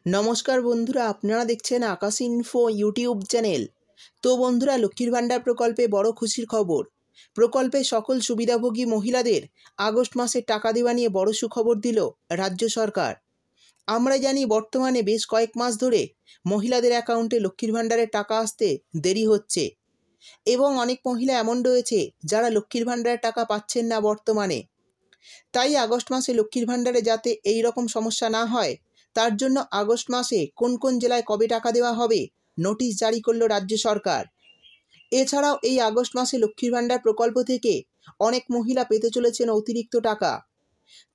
নমস্কার বন্ধুরা, আপনারা দেখছেন আকাশ ইনফো ইউটিউব চ্যানেল। তো বন্ধুরা, লক্ষ্মীর ভাণ্ডার প্রকল্পে বড় খুশির খবর। প্রকল্পে সকল সুবিধাভোগী মহিলাদের আগস্ট মাসে টাকা দেওয়া নিয়ে বড় সুখবর দিল রাজ্য সরকার। আমরা জানি বর্তমানে বেশ কয়েক মাস ধরে মহিলাদের অ্যাকাউন্টে লক্ষ্মীর ভাণ্ডারের টাকা আসতে দেরি হচ্ছে এবং অনেক মহিলা এমন রয়েছে যারা লক্ষ্মীর ভাণ্ডারের টাকা পাচ্ছেন না বর্তমানে। তাই আগস্ট মাসে লক্ষ্মীর ভাণ্ডারে যাতে এই রকম সমস্যা না হয়, তার জন্য আগস্ট মাসে কোন কোন জেলায় কবে টাকা দেওয়া হবে নোটিশ জারি করল রাজ্য সরকার। এছাড়াও এই আগস্ট মাসে লক্ষ্মীর ভাণ্ডার প্রকল্প থেকে অনেক মহিলা পেতে চলেছেন অতিরিক্ত টাকা।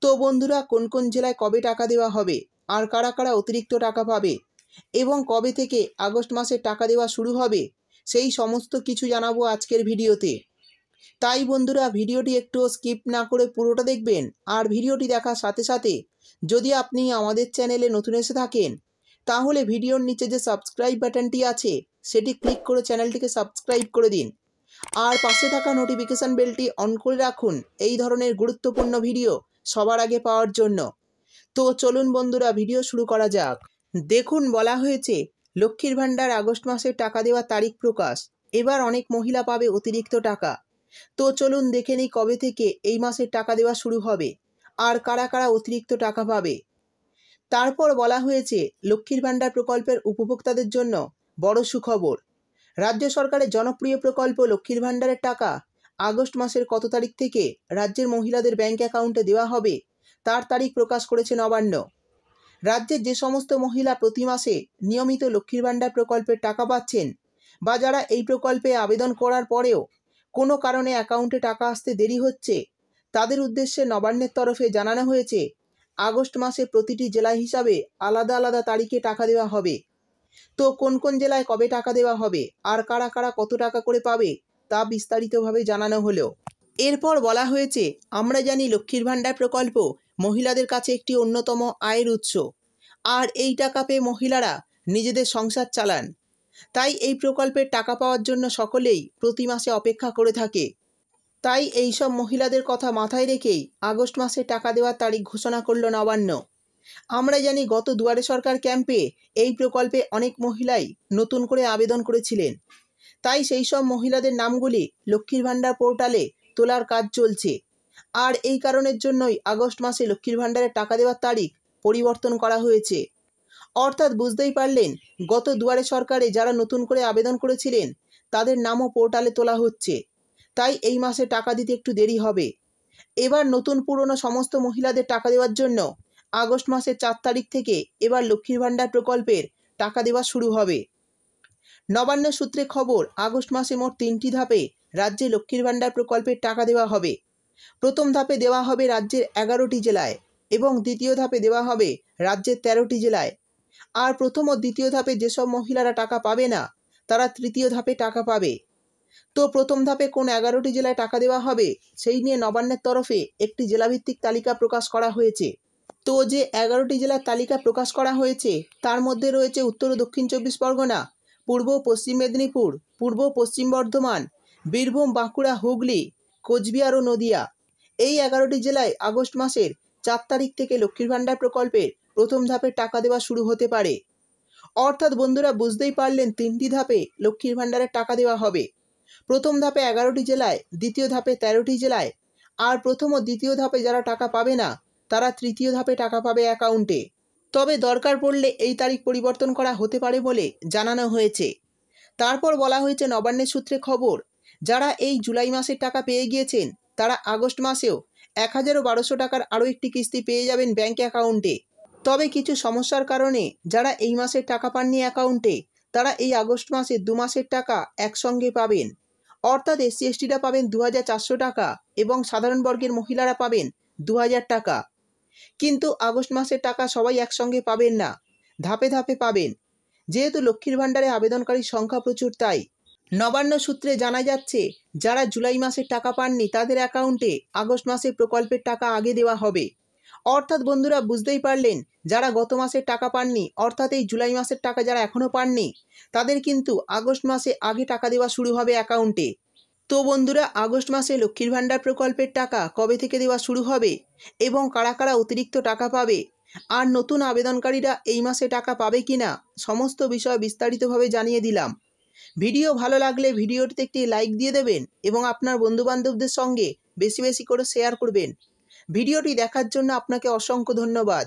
তো বন্ধুরা, কোন কোন জেলায় কবে টাকা দেওয়া হবে, আর কারা কারা অতিরিক্ত টাকা পাবে এবং কবে থেকে আগস্ট মাসে টাকা দেওয়া শুরু হবে, সেই সমস্ত কিছু জানাবো আজকের ভিডিওতে। তাই বন্ধুরা, ভিডিওটি একটু স্কিপ না করে পুরোটা দেখবেন। আর ভিডিওটি দেখার সাথে সাথে যদি আপনি আমাদের চ্যানেলে নতুন এসে থাকেন, তাহলে ভিডিওর নিচে যে সাবস্ক্রাইব বাটনটি আছে সেটি ক্লিক করে চ্যানেলটিকে সাবস্ক্রাইব করে দিন। আর পাশে থাকা নোটিফিকেশান বেলটি অন করে রাখুন এই ধরনের গুরুত্বপূর্ণ ভিডিও সবার আগে পাওয়ার জন্য। তো চলুন বন্ধুরা, ভিডিও শুরু করা যাক। দেখুন, বলা হয়েছে লক্ষ্মীর ভাণ্ডার আগস্ট মাসে টাকা দেওয়ার তারিখ প্রকাশ। এবার অনেক মহিলা পাবে অতিরিক্ত টাকা। তো চলুন দেখে নিই কবে থেকে এই মাসের টাকা দেওয়া শুরু হবে আর কারা কারা অতিরিক্ত টাকা পাবে। তারপর বলা হয়েছে লক্ষ্মীর ভাণ্ডার প্রকল্পের উপভোক্তাদের জন্য বড় সুখবর। রাজ্য সরকারের জনপ্রিয় প্রকল্প লক্ষ্মীর ভাণ্ডারের টাকা আগস্ট মাসের কত তারিখ থেকে রাজ্যের মহিলাদের ব্যাংক অ্যাকাউন্টে দেওয়া হবে তার তারিখ প্রকাশ করেছে নবান্ন। রাজ্যের যে সমস্ত মহিলা প্রতি মাসে নিয়মিত লক্ষ্মীর ভাণ্ডার প্রকল্পের টাকা পাচ্ছেন বা যারা এই প্রকল্পে আবেদন করার পরেও কোনো কারণে অ্যাকাউন্টে টাকা আসতে দেরি হচ্ছে, তাদের উদ্দেশ্যে নবান্নের তরফে জানানো হয়েছে আগস্ট মাসে প্রতিটি জেলা হিসাবে আলাদা আলাদা তারিখে টাকা দেওয়া হবে। তো কোন কোন জেলায় কবে টাকা দেওয়া হবে আর কারা কারা কত টাকা করে পাবে তা বিস্তারিতভাবে জানানো হলো। এরপর বলা হয়েছে, আমরা জানি লক্ষ্মীর ভাণ্ডার প্রকল্প মহিলাদের কাছে একটি অন্যতম আয়ের উৎস, আর এই টাকা পেয়ে মহিলারা নিজেদের সংসার চালান। তাই এই প্রকল্পের টাকা পাওয়ার জন্য সকলেই প্রতি মাসে অপেক্ষা করে থাকে। তাই এই সব মহিলাদের কথা মাথায় রেখেই আগস্ট মাসে টাকা দেওয়ার তারিখ ঘোষণা করল নবান্ন। আমরা জানি গত দুয়ারে সরকার ক্যাম্পে এই প্রকল্পে অনেক মহিলাই নতুন করে আবেদন করেছিলেন। তাই সেই সব মহিলাদের নামগুলি লক্ষ্মীর ভাণ্ডার পোর্টালে তোলার কাজ চলছে। আর এই কারণের জন্যই আগস্ট মাসে লক্ষ্মীর ভাণ্ডারের টাকা দেওয়ার তারিখ পরিবর্তন করা হয়েছে। অর্থাৎ বুঝতেই পারলেন, গত দুয়ারে সরকারে যারা নতুন করে আবেদন করেছিলেন তাদের নামও পোর্টালে তোলা হচ্ছে। তাই এই মাসে টাকা দিতে একটু দেরি হবে। এবার নতুন পুরনো সমস্ত মহিলাদের টাকা দেওয়ার জন্য আগস্ট মাসের 4 তারিখ থেকে এবার লক্ষ্মীর ভাণ্ডার প্রকল্পের টাকা দেওয়া শুরু হবে। নবান্ন সূত্রে খবর, আগস্ট মাসে মোট 3টি ধাপে রাজ্যে লক্ষ্মীর ভাণ্ডার প্রকল্পের টাকা দেওয়া হবে। প্রথম ধাপে দেওয়া হবে রাজ্যের 11টি জেলায় এবং দ্বিতীয় ধাপে দেওয়া হবে রাজ্যের 13টি জেলায়। আর প্রথম ও দ্বিতীয় ধাপে যেসব মহিলারা টাকা পাবে না, তারা তৃতীয় ধাপে টাকা পাবে। তো প্রথম ধাপে কোন 11টি জেলায় টাকা দেওয়া হবে সেই নিয়ে নবান্নের তরফে একটি জেলাভিত্তিক তালিকা প্রকাশ করা হয়েছে। তো যে 11টি জেলার তালিকা প্রকাশ করা হয়েছে তার মধ্যে রয়েছে উত্তর ও দক্ষিণ 24 পরগনা, পূর্ব পশ্চিম মেদিনীপুর, পূর্ব পশ্চিম বর্ধমান, বীরভূম, বাঁকুড়া, হুগলি, কোচবিহার ও নদিয়া। এই 11টি জেলায় আগস্ট মাসের 4 তারিখ থেকে লক্ষ্মীর ভাণ্ডার প্রকল্পের প্রথম ধাপের টাকা দেওয়া শুরু হতে পারে। অর্থাৎ বন্ধুরা, বুঝতেই পারলেন 3টি ধাপে লক্ষ্মীর ভাণ্ডারের টাকা দেওয়া হবে। প্রথম ধাপে 11টি জেলায়, দ্বিতীয় ধাপে 13টি জেলায়। আর প্রথম ও দ্বিতীয় ধাপে যারা টাকা পাবে না তারা তৃতীয় ধাপে টাকা পাবে অ্যাকাউন্টে। তবে দরকার পড়লে এই তারিখ পরিবর্তন করা হতে পারে বলে জানানো হয়েছে। তারপর বলা হয়েছে নবান্নের সূত্রে খবর, যারা এই জুলাই মাসের টাকা পেয়ে গিয়েছেন তারা আগস্ট মাসেও 1012 টাকার আরও একটি কিস্তি পেয়ে যাবেন ব্যাঙ্ক অ্যাকাউন্টে। তবে কিছু সমস্যার কারণে যারা এই মাসের টাকা পাননি অ্যাকাউন্টে, তারা এই আগস্ট মাসে 2 মাসের টাকা একসঙ্গে পাবেন। অর্থাৎ এসসি এসটিরা পাবেন 2400 টাকা এবং সাধারণ বর্গের মহিলারা পাবেন 2000 টাকা। কিন্তু আগস্ট মাসের টাকা সবাই একসঙ্গে পাবেন না, ধাপে ধাপে পাবেন। যেহেতু লক্ষ্মীর ভাণ্ডারে আবেদনকারীর সংখ্যা প্রচুর, তাই নবান্ন সূত্রে জানা যাচ্ছে যারা জুলাই মাসের টাকা পাননি তাদের অ্যাকাউন্টে আগস্ট মাসে প্রকল্পের টাকা আগে দেওয়া হবে। অর্থাৎ বন্ধুরা, বুঝতেই পারলেন, যারা গত মাসের টাকা পাননি, অর্থাৎ এই জুলাই মাসের টাকা যারা এখনও পাননি, তাদের কিন্তু আগস্ট মাসে আগে টাকা দেওয়া শুরু হবে অ্যাকাউন্টে। তো বন্ধুরা, আগস্ট মাসে লক্ষ্মীর ভাণ্ডার প্রকল্পের টাকা কবে থেকে দেওয়া শুরু হবে এবং কারা কারা অতিরিক্ত টাকা পাবে আর নতুন আবেদনকারীরা এই মাসে টাকা পাবে কি না সমস্ত বিষয় বিস্তারিতভাবে জানিয়ে দিলাম। ভিডিও ভালো লাগলে ভিডিওটিতে একটি লাইক দিয়ে দেবেন এবং আপনার বন্ধুবান্ধবদের সঙ্গে বেশি বেশি করে শেয়ার করবেন। ভিডিওটি দেখার জন্য আপনাকে অসংখ্য ধন্যবাদ।